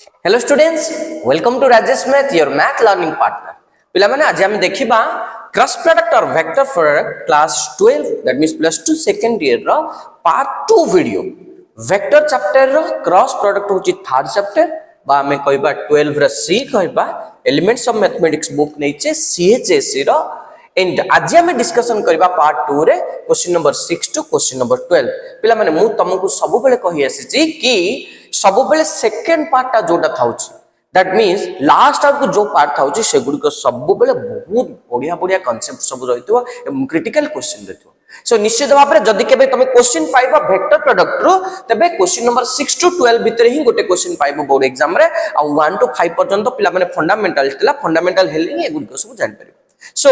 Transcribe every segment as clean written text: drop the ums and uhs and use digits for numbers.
Hello students, welcome to Rajesh Math, your math learning partner. पिला माने आज हम देखिबा क्रॉस प्रोडक्ट और vector product class 12 that means plus 2 second year रो पार्ट 2 वीडियो वेक्टर चैप्टर रो क्रॉस प्रोडक्ट होची थर्ड चैप्टर बा हमें कहबा 12 रो सी कहबा एलिमेंट्स ऑफ मैथमेटिक्स बुक नैचे सीएचएससी रो एंड आज हम डिस्कशन करबा पार्ट 2 रे question number 6 to question number 12 पिला माने मु तुमको सब बेले कहि आसी कि सब बेले सेकंड पार्ट ता जोटा थाउची दैट मींस लास्ट आउट को जो पार्ट थाउची से गुडी को सब बेले बहुत बढ़िया बढ़िया कांसेप्ट सब रहितो क्रिटिकल क्वेश्चन रहितो सो निश्चित भाव में जदि केबे तुम क्वेश्चन पाइबा वेक्टर प्रोडक्ट रो तबे क्वेश्चन नंबर 6 टू 12 भीतर ही गोटे क्वेश्चन पाइबो बोर्ड एग्जाम रे आ 1 टू 5 पर्यंत पिला माने फंडामेंटल थिला फंडामेंटल हेले ए गुडी को सब जान परिबो So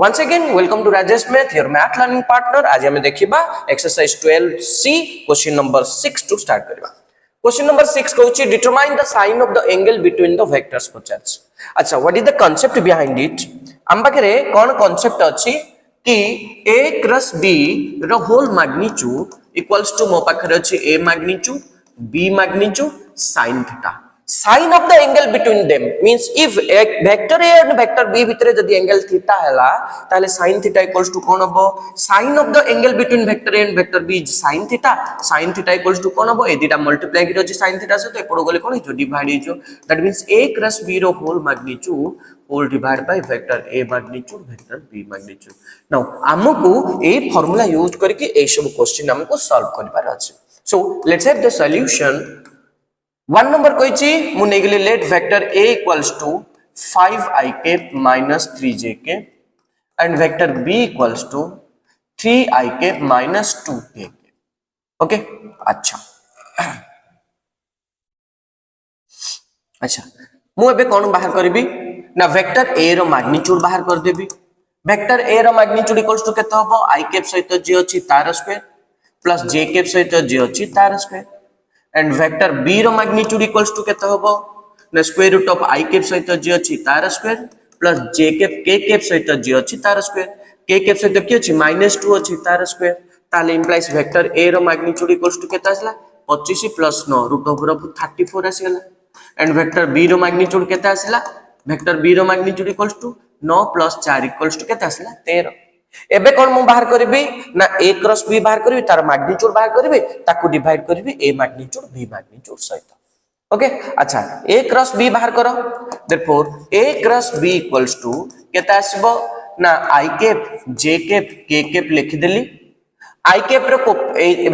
once again welcome to Rajesh Math, your math learning partner. आज हमें देखिबा exercise 12C question number 6 to start करिबा. Question number 6 कहूची determine the sign of the angle between the vectors पचास. अच्छा what is the concept behind it? हम पाखरे कौन concept अछि कि a cross b रो whole magnitude equals to मो पाखरे अछि a magnitude b magnitude sin theta. Sign of the angle between them means if vector a and vector b भितरे जदी angle theta हैला ताले sin theta equals to कोन हबो sign of the angle between vector a and vector b is sin theta equals to कोन हबो ए दिटा multiply हिरो अछि sin theta से तो एपडो गले कोन हिजो डिवाइड हिजो that means a cross b रो whole magnitude whole divide by vector a magnitude vector b magnitude now हमकु ए फार्मूला यूज करके ए सब क्वेश्चन हमको सॉल्व करबार अछि so let's have the solution 1 number कहिछि मु नै गेली let vector a equals to 5i cap minus 3j cap and vector b equals to 3i cap minus 2k okay अच्छा अच्छा मु एबे कोन बाहर करबी ना वेक्टर a रो मैग्नीट्यूड बाहर कर देबी वेक्टर a रो मैग्नीट्यूड इक्वल्स टू केते हबो i कैप सहित j अछि तार स्क्वायर प्लस j कैप सहित j अछि तार स्क्वायर एंड वेक्टर b रो मैग्नीट्यूड इक्वल्स टू केते हबो ना square root of i cap सहित j अछि तार square plus j cap k cap सहित j अछि तार स्क्वायर k कैप सहित की अछि -2 अछि तार स्क्वायर ताले इंप्लाइज वेक्टर a रो मैग्नीट्यूड इक्वल्स टू केते आसला 25 प्लस 9 रूट ऑफ 34 आसीला एंड वेक्टर b रो मैग्नीट्यूड केते आसला वेक्टर b रो magnitude equals to 9 plus 4 equals to केते आसला 13 एबे कोन मु बाहर करबी ना a क्रॉस b बाहर करबी तार मैग्नीट्यूड बाहर करबी ताकू डिवाइड करबी a मैग्नीट्यूड b मैग्नीट्यूड सहित ओके अच्छा a क्रॉस b बाहर करो therefore a cross b equals to केता आसीबो ना i cap j cap k cap लिखि देली i कैप रो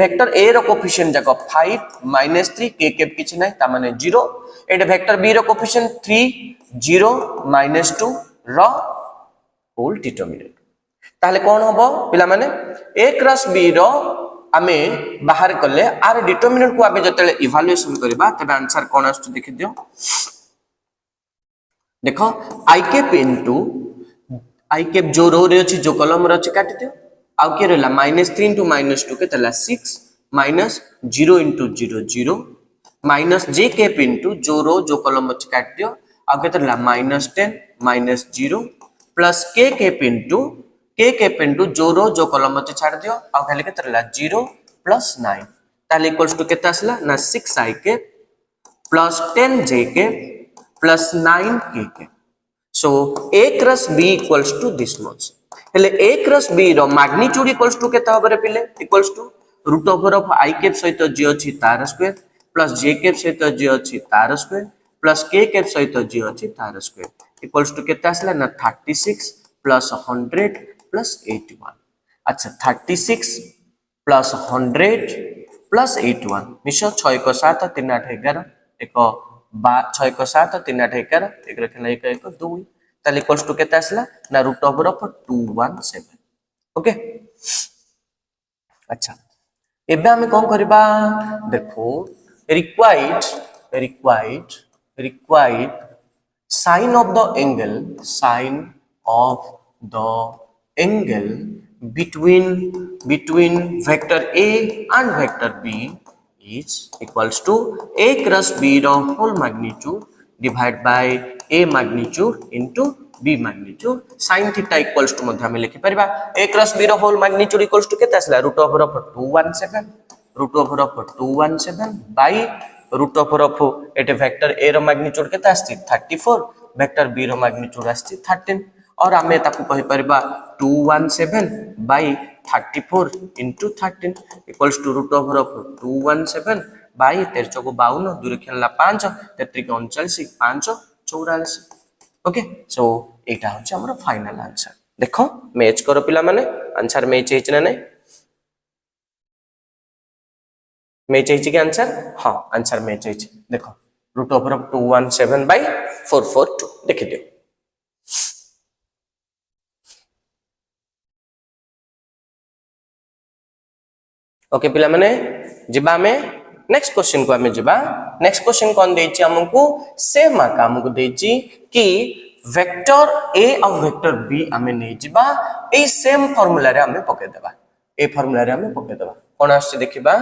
वेक्टर a रो कोफिशिएंट जाको 5 -3 k कैप किछ नै ता माने 0 एंड वेक्टर b रो कोफिशिएंट 3 0 -2 रो होल डिटरमिनेंट ताले कोन हबो पिला माने a क्रॉस b रो आमे बाहर करले आर डिटरमिनेंट को आमे जतले इवैल्यूएशन करबा तबे आंसर कोन आस्तु देखि दियो देखो i cap into i cap जो रो रे अछि जो कॉलम रे अछि काटि दियो आउ के रहला -3 इनटू -2 के तला 6 minus 0 into 0 0 minus j cap into जो रो जो कॉलम अछि काटि दियो आउ के तला -10 -0 plus k cap into k cap into जो रो जो कॉलम अछि छाड़ दियो आ खाली के तरला 0 प्लस 9 ताले इक्वल्स टू केता आसला ना 6i के प्लस 10j के प्लस 9k के so a cross b equals to this much हेले a क्रॉस b रो मैग्नीट्यूड इक्वल्स टू केता होबरे पिले equals to root over of i cap सहित j अछि तार स्क्वायर प्लस j कैप सहित j अछि तार स्क्वायर प्लस k कैप सहित j अछि तार स्क्वायर इक्वल्स टू केता आसला ना 36 प्लस 100 प्लस 81 अच्छा 36 प्लस 100 प्लस 81 निश्चय 6 को 7 3 8 11 एक 6 को 7 3 8 11 एक रखला 1 1 2 ताले इक्वल्स टू केता आसला ना रूट ओवर ऑफ 217 ओके अच्छा एबे हम कोन करबा देखो required sign of the angle between vector a and vector b is equals to a cross b ro whole magnitude divided by a magnitude into b magnitude sin theta equals to मध्य में लिखि परिबा a cross b रो whole magnitude equals to केते आसला root over of 217 by root over of एटे vector A रो magnitude केते आस्ती 34 vector B रो मैग्नीट्यूड आस्ती 13 और आमे ताकू कहि परबा 217 by 34 into 13 equals to root over of 217 by 13 को 52 दूर खेलला 5 33 के 39 5 44 ओके सो एटा होछ हमर फाइनल आंसर देखो मैच करो पिला माने आंसर मैच हेच ना नहीं मैच हेच के आंसर हां आंसर मैच हेच देखो रूट ओवर ऑफ 217 बाय 442 देखि दियो ओके पिला माने जिबा में नेक्स्ट क्वेश्चन को हमें जिबा नेक्स्ट क्वेश्चन कोन देछि हमको सेम आका हमको देछि कि वेक्टर ए और वेक्टर बी हमें नै जिबा ए सेम फार्मूला रे हमें पके देबा ए फार्मूला रे हमें पके देबा कोन आछि देखिबा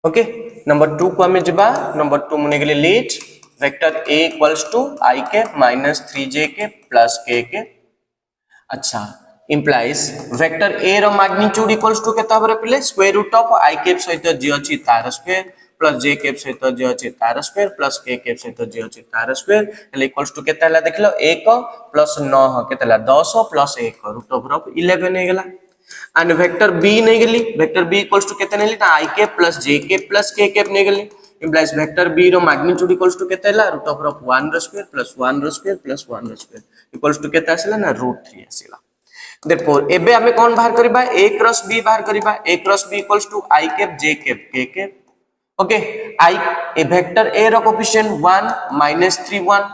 ओके नंबर 2 को हमें जिबा नंबर 2 मुने गेले let vector a equals to i के माइनस 3j के प्लस k के अच्छा implies वेक्टर a रो मैग्नीट्यूड इक्वल्स टू केता बरे पिले स्क्वायर रूट ऑफ i के सहित जे अछि तार स्क्वायर प्लस j के सहित जे अछि तार स्क्वायर प्लस k के सहित जे अछि तार स्क्वायर हले इक्वल्स टू केता हला देखलो 1 प्लस 9 केता हला 10 प्लस 1 रूट ओवर ऑफ 11 हे गेला and vector b नहीं गेली vector b equals to केते नेली ता i के प्लस j के प्लस k के नहीं गेली implies vector b रो मैग्नीट्यूड equals to केते हला रूट ओवर ऑफ 1 रो स्क्वायर प्लस 1 रो स्क्वायर प्लस 1 रो स्क्वायर equals to केते आसीला ना रूट 3 आसीला therefore एबे हमें कोन बाहर करबा a क्रॉस b बाहर करबा a cross b equals to i cap j cap k cap okay i ए वेक्टर a रो कोएफिशिएंट 1 -3 1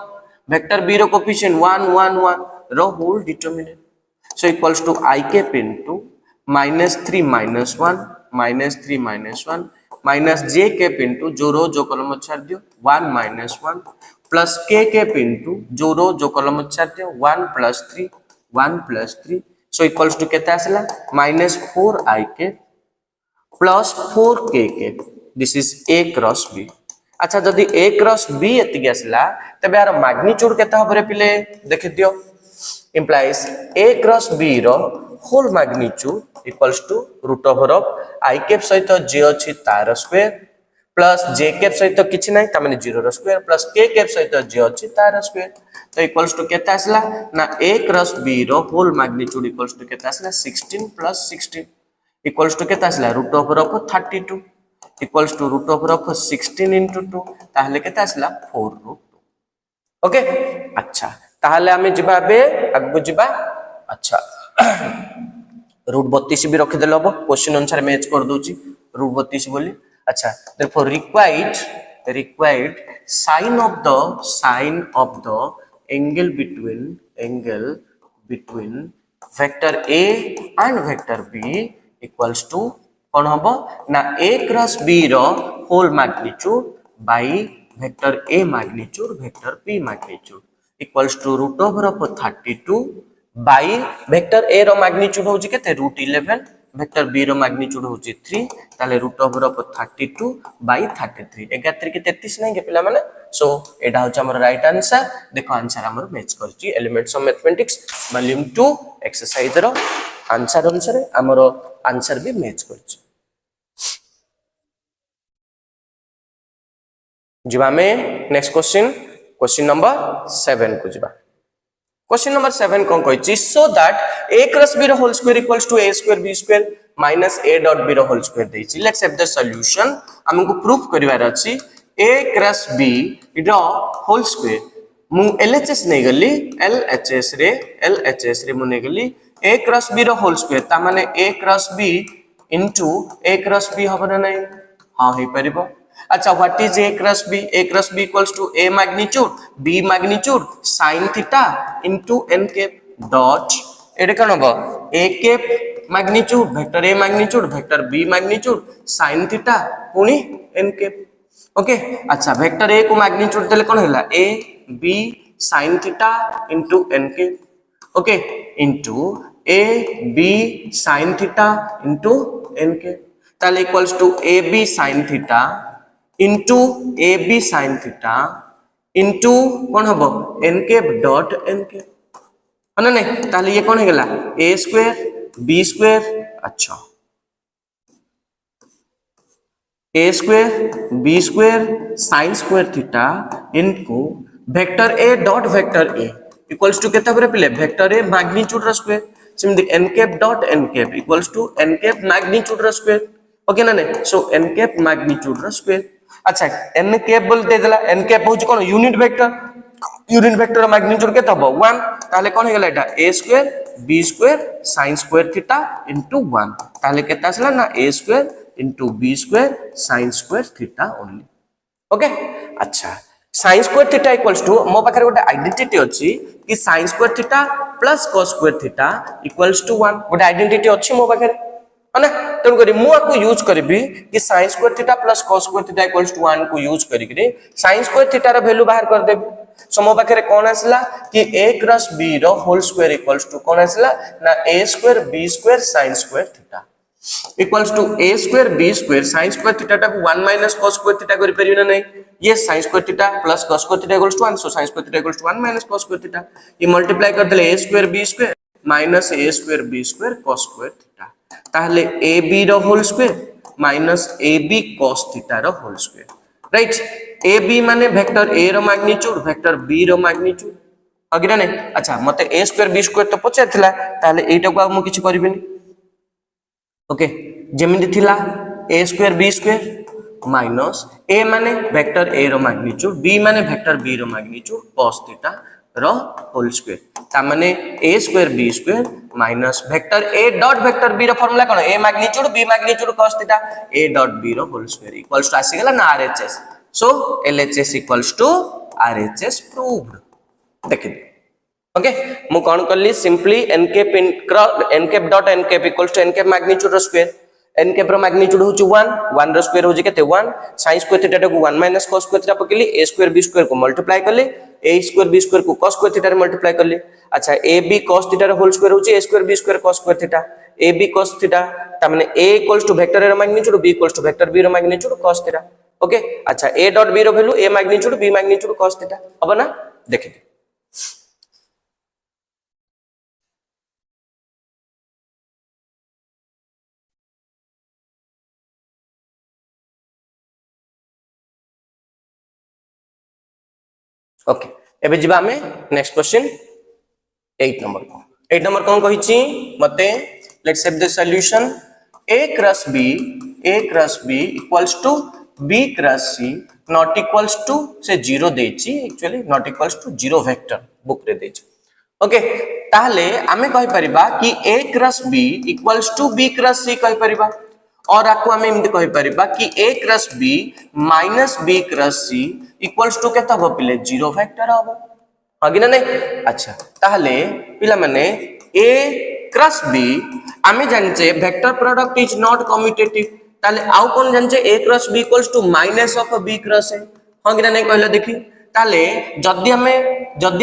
वेक्टर b रो कोएफिशिएंट 1 1 1 रो whole determinant so equals to I cap into -3 -1 -3 -1 minus j cap into जो रो जो column छाड़ दियो 1 -1 plus k cap into जो रो जो कॉलम छाड़ दियो 1 + 3 1 + 3 so equals to केता आसला -4 I cap plus 4 k cap this is a cross b अच्छा जदी a cross b एति आसला तबे यार मैग्नीट्यूड केता होबरे पिले देख दियो implies a cross b रो whole magnitude equals to root over of I cap सहित j अछि तार स्क्वायर प्लस j cap सहित किछ नै त माने 0 रो स्क्वायर प्लस k cap सहित j अछि तार स्क्वायर तो इक्वल्स टू केता आसला ना a cross b रो whole magnitude equals to केता आसला 16 + 16 equals to केता आसला root over of 32 equals to root over of 16 into 2 ताहले केता आसला 4 √ 2 ओके अच्छा ताहले हमें जिबा बे आगु जिबा अच्छा रूट 32 भी रखि देलो हो क्वेश्चन अनुसार मैच कर दोची रूट 32 बोली अच्छा therefore required sign of the angle between vector a and vector b equals to कोन हबो ना a cross b रो whole magnitude by vector a magnitude vector b magnitude equals to root over of 32 by vector a रो magnitude होची केते √11 vector b रो magnitude होची 3 ताले root over of 32 by 33 71 के 33 नहीं के पिला माने सो एटा होचा हमर राइट आंसर देखो आंसर हमर मैच करची elements of mathematics volume 2 exercise रो आंसर अनुसार हमर आंसर भी मैच करची जिबा में नेक्स्ट क्वेश्चन नंबर 7 को जिबा क्वेश्चन नंबर 7 कोन कहछि so that a cross b रो whole square equals to a square b square minus a dot b रो होल स्क्वायर देछि लेट्स हैव द सॉल्यूशन हमको प्रूफ करिवार अछि a क्रॉस b रो होल स्क्वायर मु LHS नै गली LHS रे मु नै गली a क्रॉस b रो होल स्क्वायर ता माने a cross b into a cross b होबो नै हां हे परिबो अच्छा what is a cross b equals to a magnitude b magnitude sin theta into n cap dot एडे कोन हो a cap magnitude vector a magnitude vector b magnitude sin theta पुनी n cap okay अच्छा vector a को magnitude देले कोन होला a b sin theta into n cap okay into a b sin theta into n cap ताले equals to a b sin theta into a b sine theta into कौन हम n cap dot N cap है ना नहीं ताले ये कौन है गला ए स्क्वायर बी स्क्वायर अच्छा A square B square sine square theta into vector A dot vector A equals to केता परे पिले वेक्टर ए मैग्नीट्यूड रो square similarly N cap dot N cap equals to N cap magnitude रो square okay ना नहीं so N cap magnitude रो square अच्छा N cap बोलते देला एन कैप होची कोन यूनिट वेक्टर मैग्नीट्यूड केता हो 1 ताले कोन हे गेला एटा a square b square sin square theta into 1 ताले केता आसला ना a square into b square sin square theta only okay अच्छा sin square theta equals to मो पाखरे गोटे आइडेंटिटी अछि कि sin square theta plus cos square theta equals to 1 गोटे आइडेंटिटी अछि मो पाखरे है ना तेणु करी मु आको यूज करबी कि sin square theta plus cos square theta equals to 1 को यूज करिकरी sin स्क्वायर थीटा रो वैल्यू बाहर कर देबी सो मो पाखरे कोन आसला कि a क्रॉस b रो होल स्क्वायर इक्वल्स टू कोन आसला ना a square b square sin square theta equals to a square b square sin square theta टा को 1 माइनस cos स्क्वायर थीटा करि परियो ना नहीं ये sin square theta plus cos square theta equals to 1 so sin square theta equals to 1 minus cos square theta ये multiply कर देले a square b square minus a square b square cos square theta ताहले a b रो whole square minus a b cos theta रो whole square right A B माने vector A रो magnitude vector B रो magnitude अगिरा नै अच्छा मते ए स्क्वायर बी स्क्वायर तो पचार थिला ताले एटा को मु किछ करबिनी ओके जेमिति थिला A square B square minus A माने वेक्टर ए रो मैग्नीट्यूड बी माने वेक्टर बी रो मैग्नीट्यूड cos थीटा रो होल स्क्वायर ता माने A square B square minus vector A dot vector B रो फार्मूला कोन A magnitude B magnitude cos theta A dot B रो whole square equals to आसी गेला ना RHS so LHS equals to RHS proved देखि okay मु कोन करली simply n cap dot N cap equals to N cap magnitude रो square n cap रो मैग्नीट्यूड होची 1 रो स्क्वायर होची केते 1 sin स्क्वायर थीटा को 1 माइनस cos स्क्वायर थीटा पकेली a स्क्वायर b स्क्वायर को मल्टीप्लाई करली a स्क्वायर b स्क्वायर को cos स्क्वायर थीटा रे मल्टीप्लाई करली अच्छा a b cos थीटा रो होल स्क्वायर होची a square b square cos square theta a b cos theta ता माने a इक्वल्स टू वेक्टर रो magnitude b equals to vector b रो magnitude cos theta okay अच्छा a dot b रो value a magnitude b magnitude cos theta अब ना देखि okay एबे जिबा हमें नेक्स्ट क्वेश्चन 8 नंबर कोन कहिची मते let's save the solution a cross b equals to b cross c not equals to से 0 देची actually not equals to 0 vector book रे देची ओके ताहले हमें कहि परिबा कि a cross b equals to b cross c कहि परिबा और आपको हमें एमती कहि परिबा कि a cross b minus b cross c equals to केता हो पिले 0 वेक्टर हो हां कि ना नहीं अच्छा ताहले पिला माने a क्रॉस b आमे जानचे vector product is not commutative ताले आउ कोन जानचे a cross b equals to minus of b cross a हां कि ना नहीं कहले देखि ताले जदी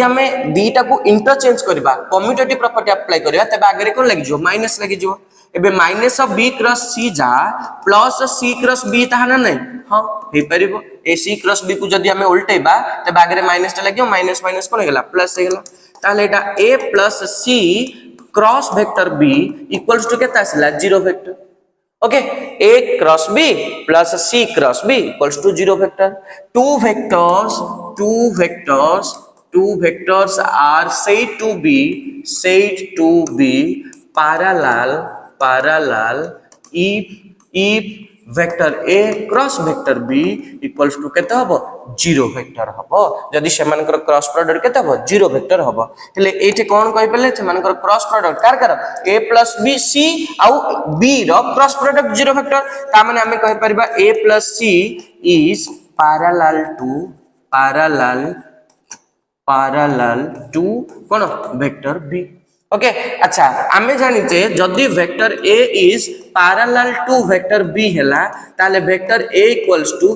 हमें दीटा को इंटरचेंज करबा कम्यूटेटिव प्रॉपर्टी अप्लाई करबा तबे आगे कोन लागि जो माइनस लागि जो एबे minus of b cross c जा प्लस c क्रॉस b ताहा ना नहीं हां हे परिबो ए c क्रॉस b को जदी हमें उल्टेबा तबे आगे माइनस ता लागि माइनस माइनस कोन गेला प्लस हे गेला ताले एटा a plus c cross vector b equals to केता आसला 0 vector okay a cross b plus c cross b equals to 0 vector two vectors are said to be parallel if vector a cross vector b equals to केते हबो 0 vector हबो जदी सेमानकर cross product केते हबो 0 vector हबो तले एठे कोन कहि पले सेमानकर क्रॉस प्रोडक्ट कार a plus b c आउ b रो क्रॉस प्रोडक्ट 0 वेक्टर ता माने हमें कहि परबा a plus c is parallel to cone vector b okay अच्छा आमे जानिचे जदी vector a is parallel to vector b हैला ताले vector a equals to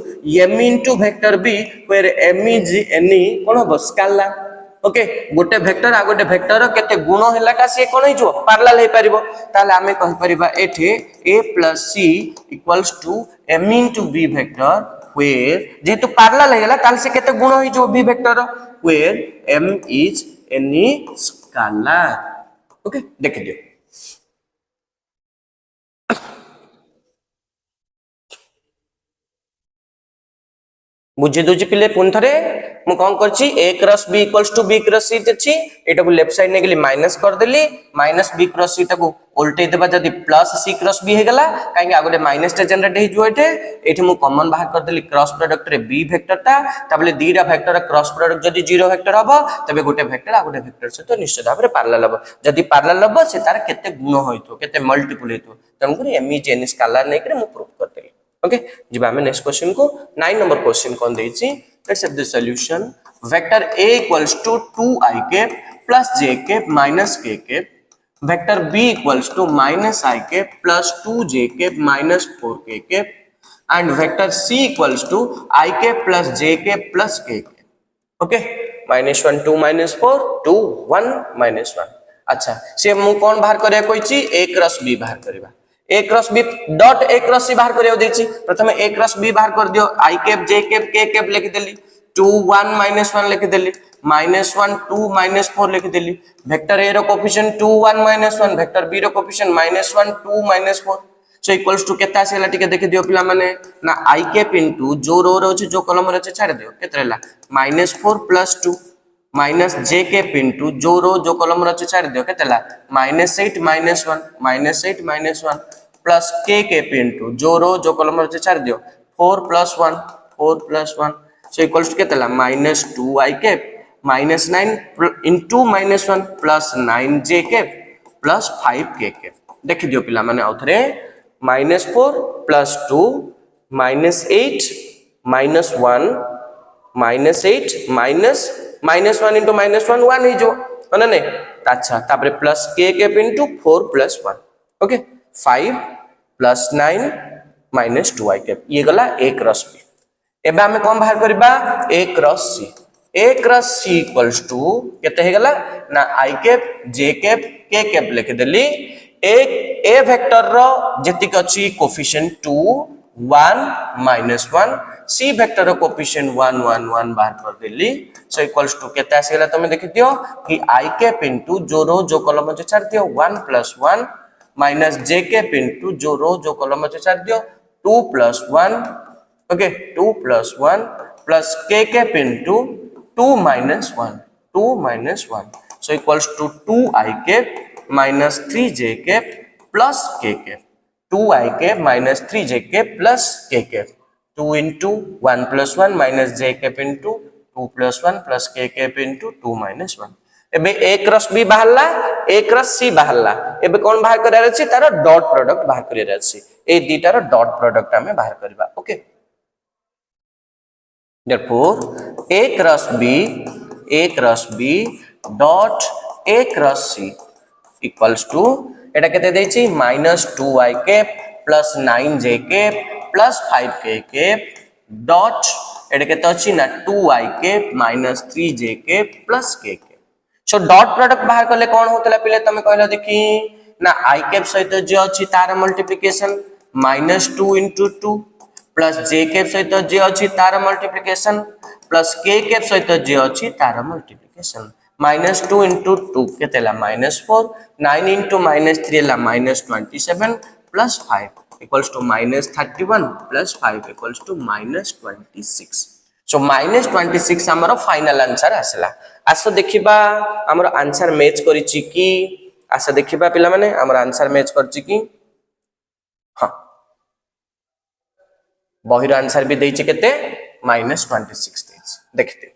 m into vector b where m is any कोन हो स्केलर ओके गोटे vector आ गोटे vector केते गुण हैला का से कोन हिजो पैरेलल हे परिबो ताले आमे कहि परिबा एठे a plus c equals to m into b vector where जेहेतु पैरेलल हेगला ताल से केते गुण होई जो b vector where m is any scalar okay देख दियो बुझे दोजी पिले पुन थरे मु कोन करछि a cross b equals to b cross c अछि एटा को लेफ्ट साइड ने गेली माइनस कर देली माइनस b क्रॉस c टा को उल्टे देबा जदी प्लस c क्रॉस b हे गेला काहे आगोटे माइनस टा जनरेट हे जो एठी मु कॉमन बाहर कर देली क्रॉस प्रोडक्ट रे b वेक्टर ता तबले दीटा वेक्टर क्रॉस प्रोडक्ट जदी जीरो वेक्टर हबो तबे गोटे वेक्टर आगोटे वेक्टर से तो निश्चित भाबरे पैरेलल हबो जदी पैरेलल हबो से तार केते गुण होइतो केते मल्टीपल होइतो तन करी m इज एनी स्केलर नै करे मु प्रूफ कर देली ओके जिबा हमें नेक्स्ट क्वेश्चन को 9 नंबर क्वेश्चन कोन देछि let's have the solution vector a equals to 2i cap plus j cap minus k cap vector b equals to minus i cap plus 2j cap minus 4k cap and vector c equals to i cap plus j cap plus k cap okay -1 2 -4 2 1 -1 अच्छा से मु कोन बाहर करे कोइछि a cross b बाहर करबा a cross b dot a cross c बाहर करियो देछि प्रथमे a क्रॉस b बाहर कर दियो i cap j cap k cap लिख देली 2 1 -1 लिख देली -1 2 -4 लिख देली वेक्टर a रो कोएफिशिएंट 2 1 -1 वेक्टर b रो कोएफिशिएंट -1 2 -4 सो इक्वल्स टू केता सेला टिके देखि दियो पिला माने ना i कैप इनटू जो रो रो अछि जो कॉलम रो अछि छाड़ दियो केतरेला -4 + 2 माइनस j कैप इनटू जो रो जो कॉलम रो अछि छाड़ दियो केतला -8 -1 -8 -1 प्लस k कैप इनटू जो रो जो कॉलम रो अछि छाड़ दियो 4 + 1 4 + 1 सो इक्वल्स टू केतला -2i cap -9 into -1 plus 9j cap plus 5k cap देखि दियो पिला माने औथरे -4 + 2 -8 -1 -8 -1 into -1 1 ही जो है ना अच्छा तापरे plus k cap into 4 + 1 okay 5 + 9 -2i cap ये गला a क्रॉस b एबे हमें कोन बाहर करबा a cross c equals to केते हे गला ना i cap j cap k cap लिख देली a वेक्टर रो जेतिक अछि कोएफिशिएंट 2 1 -1 c वेक्टर रो कोएफिशिएंट 1 1 1 बाहर कर देली सो इक्वल्स टू केते आसेला तमे देखि दियो कि i कैप इनटू जो रो जो कॉलम जे छाड़ दियो 1 + 1 माइनस j कैप इनटू जो रो जो कॉलम जे छाड़ दियो 2 + 1 okay 2 + 1 plus k cap into 2 - 1 2 - 1 so equals to 2i cap -3j cap plus k cap 2i cap -3j cap plus k cap 2 into 1 + 1 minus j cap into 2 + 1 plus k cap into 2 - 1 एबे a cross b बाहरला a cross c बाहरला एबे कोन बाहर करार अछि तार dot product बाहर करार अछि ए दीटार dot product हमें बाहर करबा okay therefore a cross b dot a cross c equals to एटा केते देछि -2i cap plus 9j cap plus 5k cap dot एटा केते अछि ना 2i cap minus 3j cap plus k cap so dot product बाहर करले कोन होतला पिले तमे कहला देखि ना i cap सहित जे अछि तार multiplication -2 into 2 plus j cap सहित जे अछि तार मल्टीप्लिकेशन प्लस k कैप सहित जे अछि तार मल्टीप्लिकेशन -2 into 2 केतेला -4 9 into -3 ला -27 plus 5 equals to -31 plus 5 equals to -26 so -26 हमर फाइनल आंसर आसला आसो देखिबा हमर आंसर मैच करिछि कि आसो देखिबा पिला माने हमर आंसर मैच करछि कि हां बहिर आंसर भी देछि केते -26 देछि देखते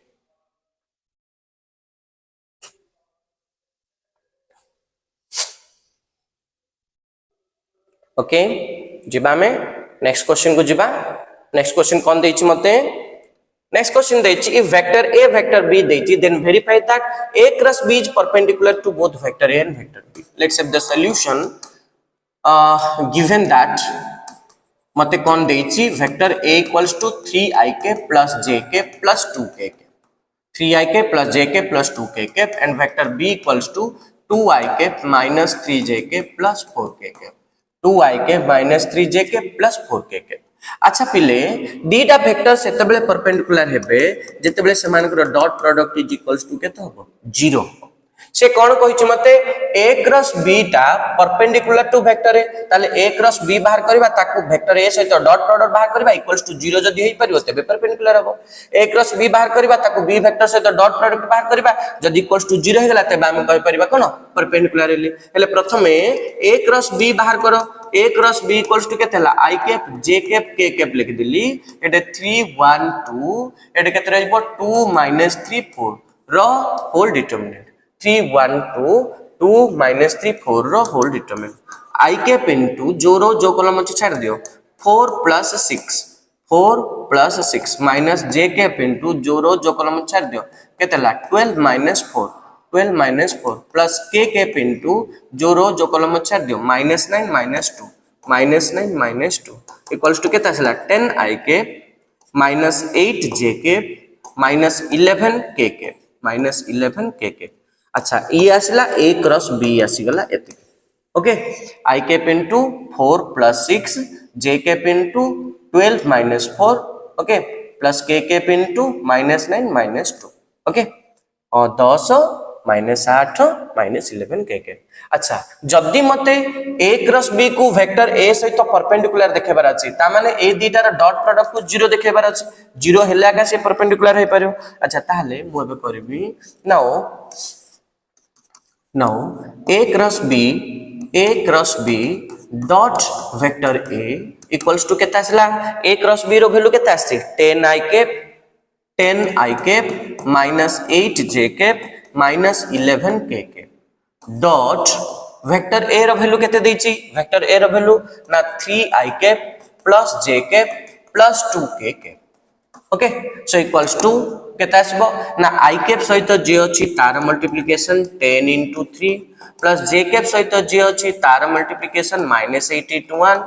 ओके जिबा में नेक्स्ट क्वेश्चन को जिबा नेक्स्ट क्वेश्चन कोन देछि मते नेक्स्ट क्वेश्चन देछि if vector a vector b देछि then verify that a cross b is perpendicular to both vector a and vector b let's have the solution given that मते कोन देछि vector a equals to 3i के plus j के plus 2k के 3i के plus j के plus 2k k and vector b equals to 2i k minus 3j के plus 4k के 2i के माइनस 3j के प्लस 4k के अच्छा पिले दीटा वेक्टर सेतबेले परपेंडिकुलर हेबे जेतेबेले सेमानकर dot product is equals to केते हबो 0 से कौन कहि मते a क्रॉस b टा परपेंडिकुलर टू वेक्टर है ताले a क्रॉस b बाहर करबा ताको वेक्टर a सहित डॉट प्रोडक्ट बाहर करबा इक्वल्स टू 0 जदी हेई परियो तबे परपेंडिकुलर हबो a क्रॉस b बाहर करबा ताको b वेक्टर सहित डॉट प्रोडक्ट बाहर करबा जदी इक्वल्स टू 0 हे गला तबे हम कहि परिबा कोन परपेंडिकुलर हेले प्रथमे a क्रॉस b बाहर करो a cross b equals to केते हला i cap j cap k cap लिख दिली एटे 3 1 2 एटे केते रहबो 2 3 4 रो होल डिटरमिनेंट 3 1 2 2 3 4 रो whole determinant i cap into जो कॉलम अछि छाड़ दियो 4 6 4 6 माइनस j कैप इनटू जो कॉलम छाड़ दियो केतेला 12 4 4 प्लस k कैप इनटू जो कॉलम छाड़ दियो -9 -2 इक्वल्स टू केता आसला 10 i cap -8 j cap -11 k cap अच्छा ये आसला a क्रॉस b आसीगला एति okay i cap into 4 6 j cap into 12 4 okay plus k cap into -9 -2 okay और 10 -8 -11 k कैप अच्छा जदी मते a क्रॉस b को वेक्टर a सहित परपेंडिकुलर देखेबार अछि ता माने ए दीटार डॉट प्रोडक्ट को 0 देखेबार अछि 0 हेला का से परपेंडिकुलर हे पारो अच्छा ताहले मु एबे करबी now a cross b dot vector a equals to केता आसला a cross b रो वैल्यू केता आसी 10 i cap -8 j cap -11 k cap dot vector a रो वैल्यू केते देछि vector a रो वैल्यू ना 3 i cap plus j cap plus 2 k cap okay so equals to केता आसबो ना i कैप सहित j अछि तार multiplication 10 into 3 plus j cap सहित j अछि तार multiplication -81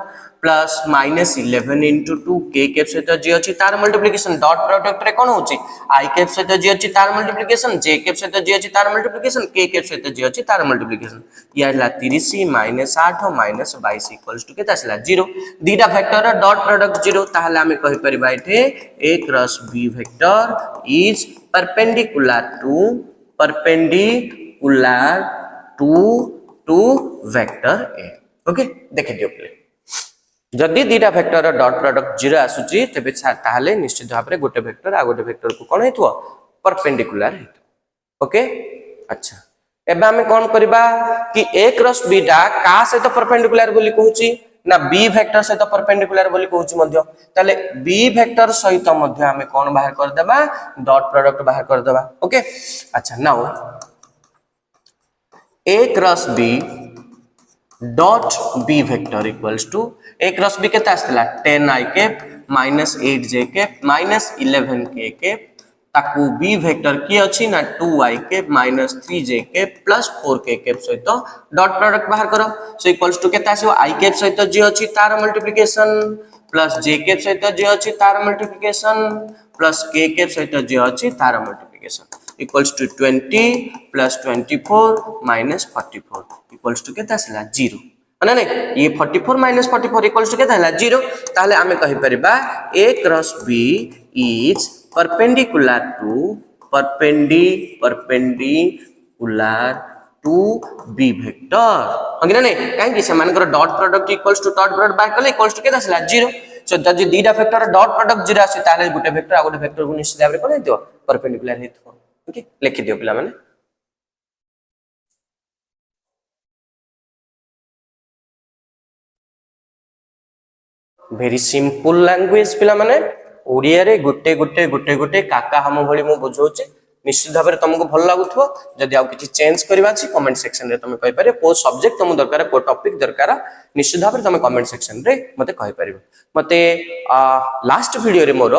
plus -11 into 2 k cap सहित j अछि तार मल्टीप्लिकेशन डॉट प्रोडक्ट रे कोन होछि i कैप सहित j अछि तार मल्टीप्लिकेशन j कैप सहित j अछि तार मल्टीप्लिकेशन k कैप सहित j अछि तार मल्टीप्लिकेशन याला 30 -8 -22 इक्वल्स टू केता आसला 0 दीटा वेक्टर डॉट प्रोडक्ट 0 ताहले हम कहि परिबा एठे a cross b vector is perpendicular to vector a okay देखे दियो प्ले जदी दीटा वेक्टर डॉट प्रोडक्ट 0 आसुची तबे ताहले निश्चित भाबरे गोटे वेक्टर आ गोटे वेक्टर को कोन हेतु परपेंडिकुलर हेतु ओके अच्छा एबे हम कोन करबा कि a क्रॉस b टा का से तो परपेंडिकुलर बोली कहूची ना b वेक्टर सहित परपेंडिकुलर बोली कहूची मध्य ताले b वेक्टर सहित मध्य हमें कोन बाहर कर देबा डॉट प्रोडक्ट बाहर कर देबा ओके अच्छा now a cross b dot b vector equals to a cross b केता आसला 10 i cap -8 j cap -11 k cap ताकू b वेक्टर की अछि ना 2 i cap -3 j cap plus 4 k cap सहित डॉट प्रोडक्ट बाहर करो सो इक्वल्स टू केता आसीबो i कैप सहित j अछि तार मल्टीप्लिकेशन प्लस j कैप सहित j अछि तार मल्टीप्लिकेशन प्लस k कैप सहित j अछि तार multiplication equals to 20 plus 24 -44 equals to केता आसला 0 ना नहीं ये 44 -44 इक्वल्स टू केता हला 0 ताहले हमें कहि परिबा a cross b is perpendicular to b vector अंगे नहीं काहे कि समानकर dot product equals to dot product by कले इक्वल्स टू केता आसला 0 सो जदी दीटा वेक्टर डॉट प्रोडक्ट 0 आसी ताले गुटे वेक्टर आ गुटे वेक्टर को निश्चित भाबरे कोन हेतो परपेंडिकुलर हेतो ओके लिखि दियो पिला माने वेरी सिंपल लैंग्वेज पिला माने ओडिया रे गुटे गुटे गुटे गुटे काका हम भली मु बुझौचे निश्चित भाबरे तुमको भल लागुथबो जदी आ किछि चेंज करबा छी कमेंट सेक्शन रे तुम कहि पारे को सब्जेक्ट तुम दरकार को टॉपिक दरकार निश्चित भाबरे तुम कमेंट सेक्शन रे मते कहि परिबो मते लास्ट वीडियो रे मोर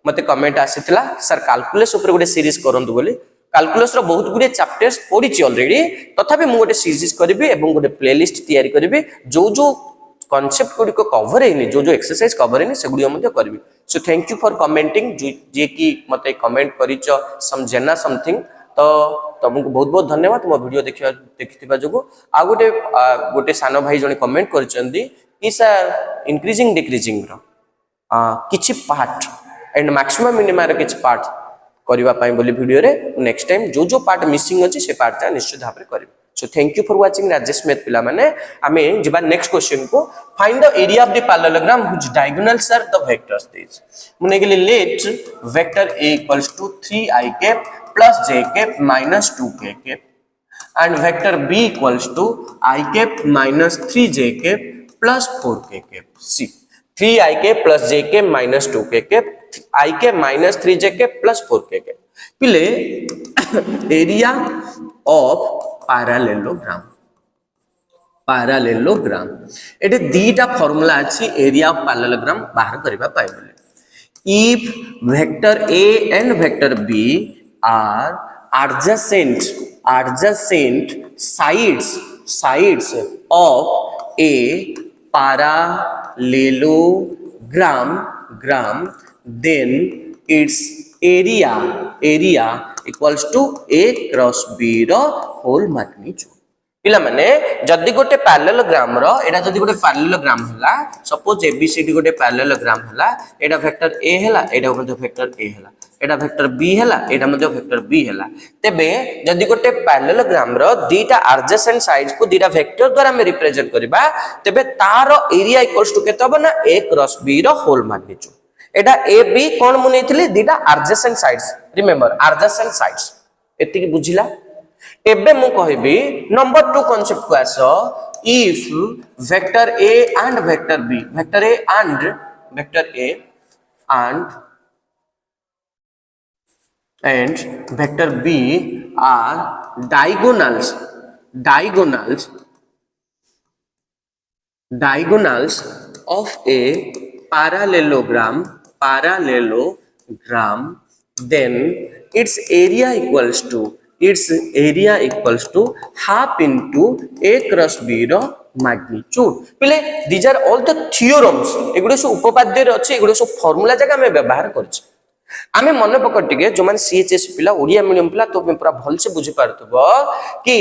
मते कमेंट आसीतला सर कैलकुलस ऊपर गुटे सीरीज करंतु बोली कैलकुलस रो बहुत गुटे चैप्टर्स पढिछि ऑलरेडी तथापि मु गुटे सीरीज करबी एवं गुटे प्लेलिस्ट तयारी करबी जो कॉन्सेप्ट गुडी को कवर हैनी जो एक्सरसाइज कवर हैनी सेगुडी हम करबी so thank you for commenting जे की मते कमेंट करिचो सम जेना समथिंग तो तुमको बहुत बहुत धन्यवाद मो वीडियो देखिथिबा जोगो आ गोटे सानो भाई जने कमेंट करचंदी कि सर इंक्रीजिंग डिक्रीजिंग रो किछि पार्ट एंड मैक्सिमम मिनिमा रे किछि पार्ट करबा पई बोली वीडियो रे नेक्स्ट टाइम जो जो पार्ट मिसिंग अछि से पार्ट निश्चित भाव में करिवे so thank you for watching Rajesh math पिला माने आमे जिबा नेक्स्ट क्वेश्चन को find the area of the parallelogram which diagonals are the vectors this मुने के लिए let vector a equals to 3i cap plus j cap minus 2k cap and vector b equals to I cap minus 3j cap plus 4k cap. See, 3I cap plus j cap minus 2k cap, I cap minus 3j cap plus 4k cap. पिले area of parallelogram. Parallelogram. एटे दीटा formula अछि area of parallelogram बाहर करबा पाइ बोले if vector a and vector b are adjacent sides of a parallelogram then its area equals to a cross b रो whole magnitude पिला माने जदी गोटे पैरेललोग्राम रो एटा जदी गोटे पैरेललोग्राम हला सपोज एबीसीडी गोटे पैरेललोग्राम हला एटा वेक्टर ए हला एटा मध्ये वेक्टर ए हला एटा वेक्टर बी हला एटा मध्ये वेक्टर बी हला तेबे जदी गोटे पैरेललोग्राम रो दीटा एडजेसेंट साइड्स को दीटा वेक्टर द्वारा हम रिप्रेजेंट करबा तेबे तारो एरिया इक्वल्स टू केते होबा ना a क्रॉस b रो होल मैग्नीट्यूड एटा ए बी कोन मुनेथिली दीटा adjacent sides remember adjacent sides एति की बुझिला एबे मु कहबी नंबर 2 कांसेप्ट को आसो if vector a and vector b vector a and vector b are diagonals of a parallelogram then its area equals to half into a cross b रो magnitude पहले these are all the theorems एगुडे सो उपपाद्य रे अछि एगुडे so formula जगह में व्यवहार करछि आमे मन पकड़ टिके जो माने सीएचएस पिला ओडिया मीडियम पिला तो पूरा भल से बुझी पारतबो कि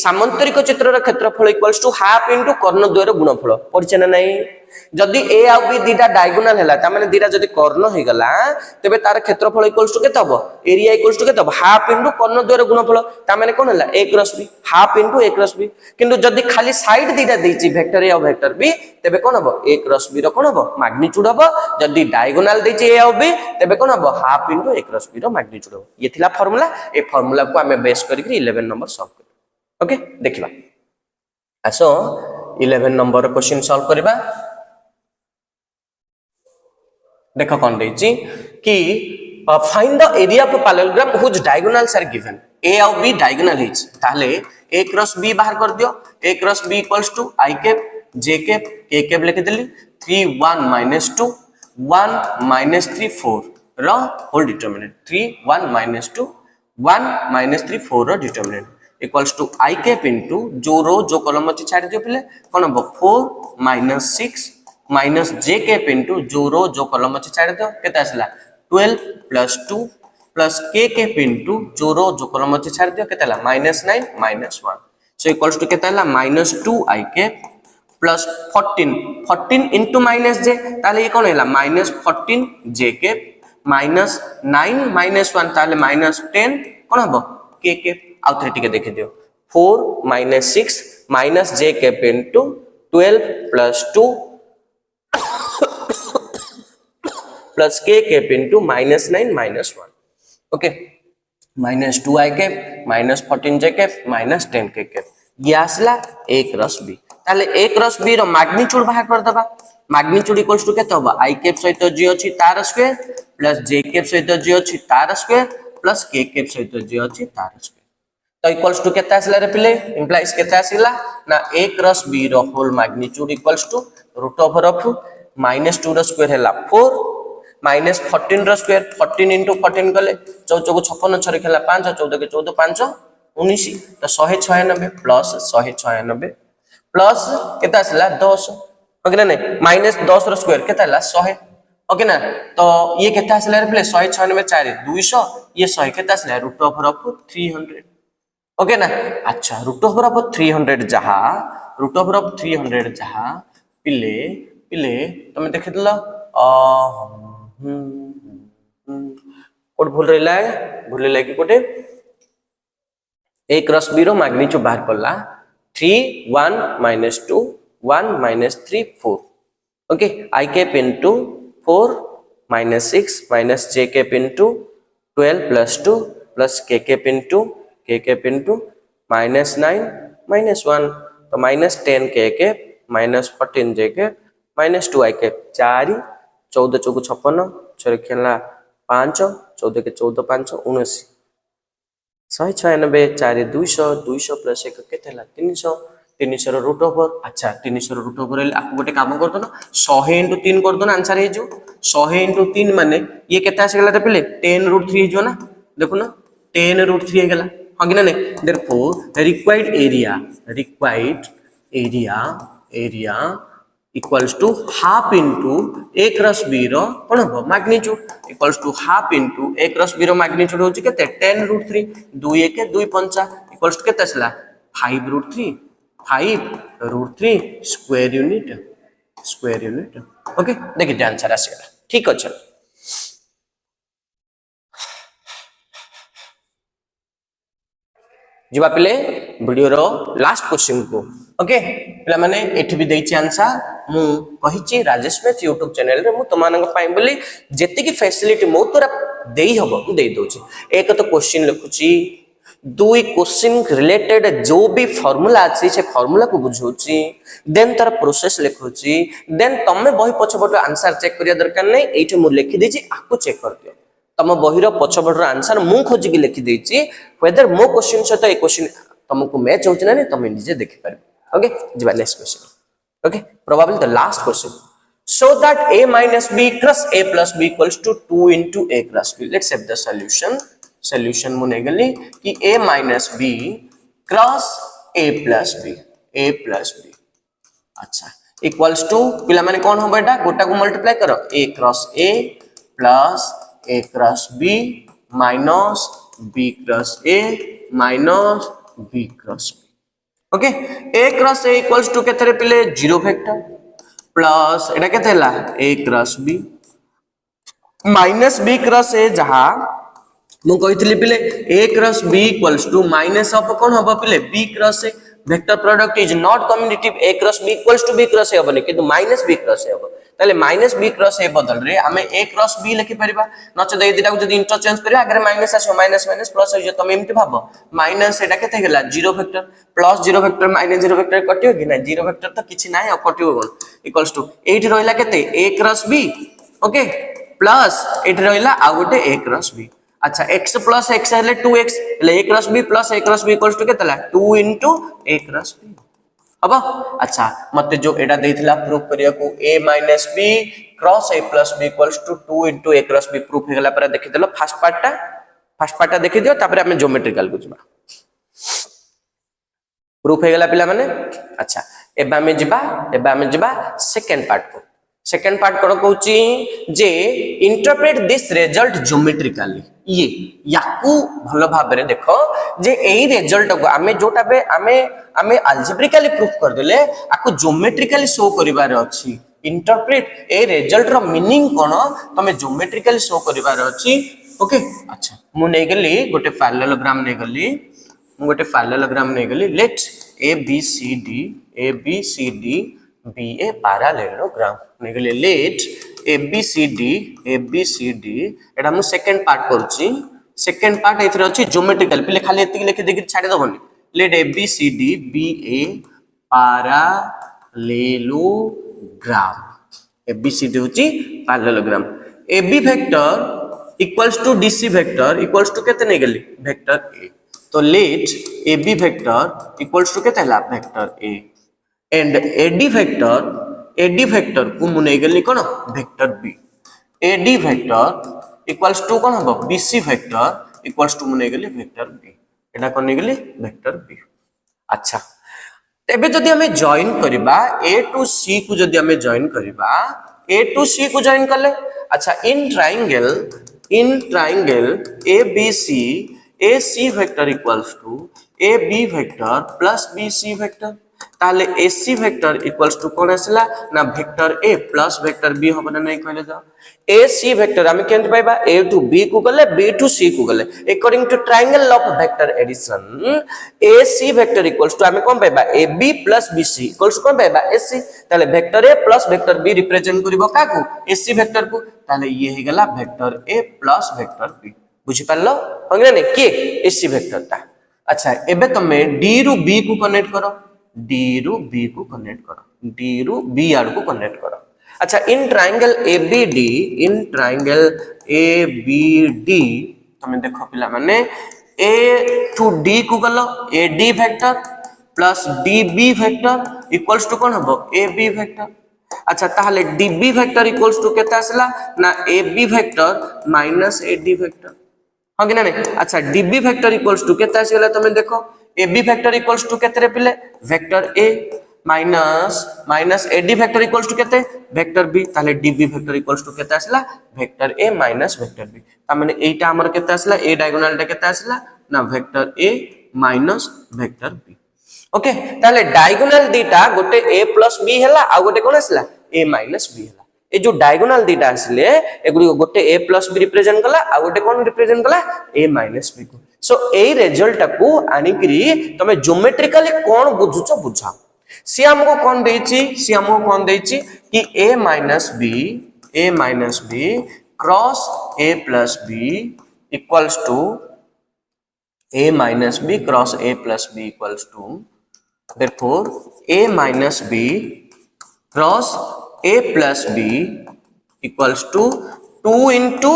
सामांतरिक चित्र रो क्षेत्रफल इक्वल्स टू हाफ इनटू कर्ण द्वय रो गुणफल पढिछ ना नाही जदी a आ b दीटा डायगोनल हैला ता माने दीटा जदी कर्ण हे गला तबे तार क्षेत्रफल इक्वल्स टू केते हबो एरिया इक्वल्स टू केते हबो हाफ इनटू कर्ण द्वय रो गुणफल ता माने कोन हैला a cross b half into a cross b किंतु जदी खाली साइड दीटा देछि वेक्टर a और वेक्टर b तबे कोन हबो a क्रॉस b रो कोन हबो मैग्नीट्यूड हबो जदी डायगोनल देछि a और b तबे कोन हबो half into a cross b रो मैग्नीट्यूड हबो ये थिला फार्मूला ए फार्मूला को हमें बेस करिक 11 नंबर सॉल्व कर ओके देखिबा आसो 11 नंबर क्वेश्चन सॉल्व करबा देखो कौन देछि कि find the area of parallelogram which diagonals are given a और b डायगोनल हिच ताले a क्रॉस b बाहर कर दियो a cross b equals to i cap j cap k cap लिख देली 3 1 minus 2 1 minus 3 4 रो होल डिटरमिनेंट 3 1 minus 2 1 minus 3 4 रो determinant equals to i cap into जो रो जो कॉलम अछि छाड़ दियो पले कोन हबो 4 minus 6 minus j cap into जो रो जो कॉलम अछि छाड़ दियो केते आसला 12 plus 2 plus k cap into जो रो जो कॉलम अछि छाड़ दियो केते आला -9 -1 सो इक्वल्स टू केते आला -2i cap plus 14 into minus j ताले ये कोन हैला -14 j कैप -9 -1 ताले -10 कोन हबो k कैप आउ थरे टिके देखि दियो 4 -6 minus j cap into 12 plus 2 plus k cap into -9 -1 okay -2i cap -14j cap -10k cap ये आसला a क्रॉस b ताले a क्रॉस b रो मैग्नीट्यूड बाहर कर दबा मैग्नीट्यूड इक्वल्स टू केते होबा i cap सहित j अछि तार स्क्वायर प्लस j cap सहित j अछि तार स्क्वायर प्लस k cap सहित j अछि तार स्क्वायर तो इक्वल्स टू केते आसला रे पिले इंप्लाइज केते आसिला ना a क्रॉस b रो whole magnitude equals to root over of -2 रो स्क्वायर हैला 4 -14 रो स्क्वायर 14 into 14 गले 14 को 56 छरे खेला 5 14 के 14 5 19 तो 196 प्लस 196 प्लस केता आसला 10 ओके ना नहीं -10 रो स्क्वायर केता आला 100 ओके ना तो ये केता आसला रे प्ले 196 4 200 ये 100 केता आसला रूट ओवर ऑफ 300 ओके ना अच्छा रूट ओवर ऑफ 300 जहा पिले तुम देखिदलो कोड भूल रहा कि कोटे a क्रॉस b रो मैग्नीट्यूड बाहर पड़ला 3 1 -2 1 -3 4 okay I cap into 4 -6 j cap into 12 + 2 plus k cap into -9 -1 तो -10 k cap -14 j cap -2 I cap 4 14 चौको 56 छरे खेला 5 14 के 14 5 19 196 4 200 200 प्लस 1 केते हला 300 300 रो रूट ओवर अच्छा 300 रो रूट ओवर हेले आपको गोटे काम कर दो ना 100 * 3 कर दो ना आंसर हे जो 100 * 3 माने ये केते आसे गेला रे पले 10√3 हे जो ना देखो ना 10√3 हे गेला हां कि ना नहीं therefore required area equals to half into a cross b रो कोन हो magnitude equals to half into a cross b रो मैग्नीट्यूड होची केते 10√3 2 1 2 5 equals to केते असला 5√3 स्क्वायर यूनिट ओके देखिए आंसर आसीगला ठीक अछि जिबा पिले वीडियो रो लास्ट क्वेश्चन को ओके पिला माने एठी भी देछि आंसर मु कहिछि राजेश मैथ YouTube चैनल रे मु तमानक पाइ बोली जेति की फैसिलिटी मो तोरा देई हबो मु देई दोछि एक तो क्वेश्चन लिखुछि दुई क्वेश्चन रिलेटेड जो भी फार्मूला अछि से फार्मूला को बुझौछि देन तार प्रोसेस लिखुछि देन तमे बही पछबट आंसर चेक करिया दरकार नै एठी मु लिखि देछि आकु चेक कर दियो तम बहिर पछबट आंसर मु खोजि के लिखि देछि वेदर मो क्वेश्चन सहित ए क्वेश्चन तुमको मैच होछि ना तुम निजे देखि पारबे ओके जिबा next question okay probably the last question so that a minus b cross a plus b equals to 2 into a cross b let's have the solution मु नेगली कि a minus b cross a plus b अच्छा equals to पिला माने कोन हो बेटा गोटा को multiply करो a cross a plus a cross b minus b cross a minus b cross b okay a cross a equals to केतरे पिले 0 vector plus iota केते हला a cross b minus b cross a जहा मु कहितली पिले a cross b equals to minus of कोन होबो पिले b cross a vector product is not commutative a cross b equals to b cross a होबनी किंतु minus b cross a होबो ताले minus b cross a बदल रे हमें a cross b लिखि परिबा नच दे दिटा को जदी इंटरचेंज करिया अगर माइनस आसो माइनस माइनस प्लस हो जे तुम एमति भाबो माइनस एटा केते गेला 0 vector plus 0 vector minus 0 vector कटियो कि ना 0 वेक्टर तो किछि नाही आ कटियो कोन इक्वल्स टू 8 रहला केते a cross b okay plus 8 रहला आ गोटे a cross b अच्छा x plus x हेले 2x हेले a cross b plus a cross b equals to केतला 2 into a cross b अब अच्छा मते जो एडा देथिला प्रूफ करिया को a minus b cross a plus b equals to 2 into a cross b proof हेगला पर देखि देलो फर्स्ट पार्टटा देखि दियो तापर हमें ज्योमेट्रिकल को जिबा प्रूफ हेगला पिला माने अच्छा एबा हमें जिबा सेकंड पार्ट को सेकंड पार्ट कोन कहूची जे इंटरप्रेट दिस रिजल्ट ज्योमेट्रिकली ये याकू भलो भाबरे देखो जे एई रिजल्ट को हमें जोटा बे हमें अलजेब्रिकली प्रूफ कर देले आकू ज्योमेट्रिकली शो करिवार अछि इंटरप्रेट ए रिजल्ट रो मीनिंग कोन तमे ज्योमेट्रिकली शो करिवार अछि ओके अच्छा मु नै गेली गोटे पैरेललोग्राम नै गेली let A B C D be a parallelogram नै गेली let A B C D एटा मु सेकंड पार्ट करछि सेकंड पार्ट एथरे अछि ज्योमेट्रिकल पिले खाली एति लिखि देखि छाडी दबनी let A B C D be a parallelogram A B C D होछि parallelogram A B vector equals to D C vector equals to केते नै गेली वेक्टर ए तो let A B vector equals to केते हला vector A and AD vector को मु नै गेली कोन vector B AD vector equals to कोन हबो बीसी वेक्टर इक्वल्स टू मु नै गेली वेक्टर बी एटा कोन नै गेली वेक्टर बी अच्छा एबे जदि हमें जॉइन करबा ए टू सी को जदि हमें जॉइन करबा ए टू सी को जॉइन करले अच्छा in triangle A B C A C vector equals to A B vector plus B C vector ताले AC वेक्टर इक्वल्स टू कोन आसला ना vector A plus vector B होबो ना नहीं कहले जाओ AC वेक्टर हम केंत पाइबा A टू B को गले B टू C को गले according to triangle of vector addition AC vector equals to हम कोन पाइबा AB प्लस BC इक्वल्स कोन पाइबा AC ताले vector A plus vector B represent करिवो काकू AC वेक्टर को ताले ये हे गला vector A plus vector B बुझी पारलो होंगे ने के AC वेक्टर ता अच्छा एबे तमे D रु B को कनेक्ट करो D रु B को कनेक्ट करो D रु B आड़ को कनेक्ट करो अच्छा इन ट्रायंगल ABD तमे देखो पिला माने A टू D को गलो AD vector plus DB vector equals to कोन हबो AB वेक्टर अच्छा ताहले DB वेक्टर इक्वल्स टू केता आसला ना AB vector minus AD vector हां कि ना नहीं अच्छा DB वेक्टर इक्वल्स टू केता आसीला तमे देखो AB वेक्टर इक्वल्स टू केते रे पिले vector A minus AD vector equals to केते वेक्टर B ताले DB वेक्टर इक्वल्स टू केते आसीला vector A minus vector B ता माने एटा हमर केते आसीला A डायगोनल टा केते आसीला ना vector A minus vector B okay ताले डायगोनल दीटा गोटे A प्लस B हैला आ गोटे कोन आसीला A माइनस B हैला ए जो डायगोनल दीटा आसीले एगुडी गोटे A प्लस B रिप्रेजेंट कला आ गोटे कोन रिप्रेजेंट कला A माइनस B को सो ए रिजल्ट को आनी करी तमे ज्योमेट्रिकली कोन बुझुचो बुझा सी हमको कोन देछि कि A minus B cross A plus B equals to A minus B cross A plus B equals to therefore A minus B cross A plus B equals to 2 into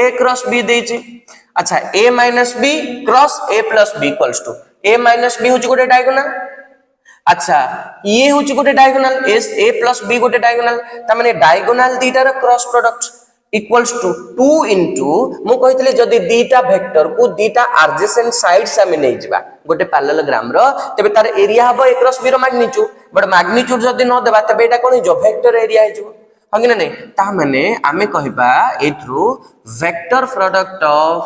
A cross B देछि अच्छा A minus B cross A plus B equals to A minus B होछि गोटे diagonal अच्छा ये होछि गोटे diagonal A plus B गोटे diagonal त माने डायगोनल दीटा रो cross product equals to 2 into मु कहितले जदी दीटा वेक्टर को दीटा एडजेसेंट साइड्स हम नै जिबा गोटे पैरेललोग्राम रो तबे तार एरिया हबो a क्रॉस b रो मैग्नीट्यूड बट मैग्नीट्यूड जदी न देबा तबे एटा कोन जो वेक्टर एरिया हे जो हंगे ना नहीं ता माने आमे कहिबा एथ्रु vector product of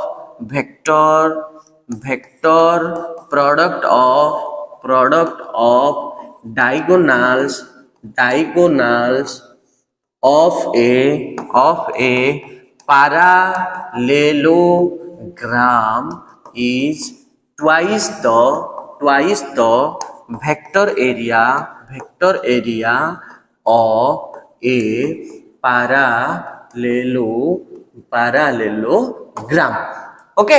diagonals of a parallelogram is twice the vector area of a parallelogram okay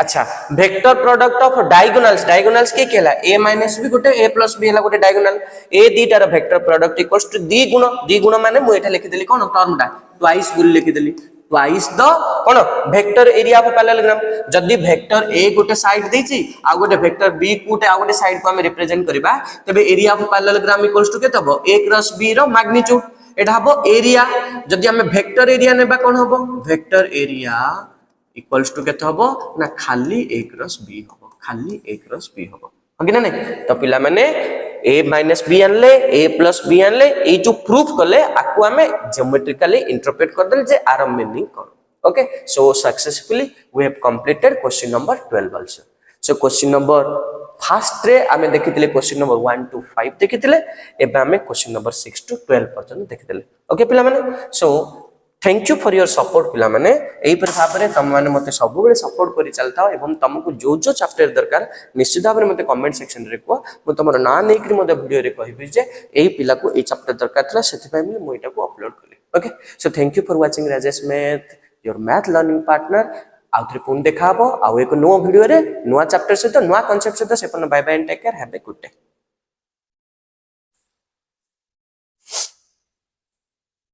अच्छा वेक्टर प्रोडक्ट ऑफ डायगोनल्स के केला a माइनस b गोटे a प्लस b हला गोटे डायगोनल a दीटार वेक्टर प्रोडक्ट इक्वल्स टू द्विगुण माने मु एटा लिखि देली कोन टर्मटा ट्वाइस गुल लिखि देली ट्वाइस द कोन वेक्टर एरिया ऑफ पैरेललोग्राम जदी वेक्टर a गोटे साइड देछि आ गोटे वेक्टर b कोटे आ गोटे साइड को हम रिप्रेजेंट करबा तबे area of parallelogram equals to केते हबो a क्रॉस b रो मैग्नीट्यूड एटा हबो एरिया जदी हम वेक्टर एरिया नेबा कोन हबो वेक्टर एरिया इक्वल्स टू केते हबो ना खाली a क्रॉस b हबो हंगे ना नहीं तो पिला माने a माइनस b आनले a प्लस b आनले ए जो प्रूफ करले आकु हमें ज्योमेट्रिकली इंटरप्रेट कर देल जे आर मीनिंग कोन okay so successfully we have completed question number 12 also so question number first रे हमें देखितले क्वेश्चन नंबर 1 to 5 देखितले एबे हमें क्वेश्चन नंबर 6 to 12 पर्यंत देखितले ओके पिला माने सो thank you for your support पिला माने एई पर भाबरे तम माने मते सब बेले सपोर्ट करि चलता एवं तुमको जो चैप्टर दरकार निश्चित भाबरे मते कमेंट सेक्शन रे को मु तमर ना नै कि मते वीडियो रे कहबी जे एई पिला को एई चैप्टर दरकार थला सेति पय मु एटा को अपलोड कली okay so thank you for watching Rajesh math your math learning partner आउथरे पुन देखाबो आ एक नो वीडियो रे नो चैप्टर से तो नो कांसेप्ट से तो से bye bye and take care have a good day.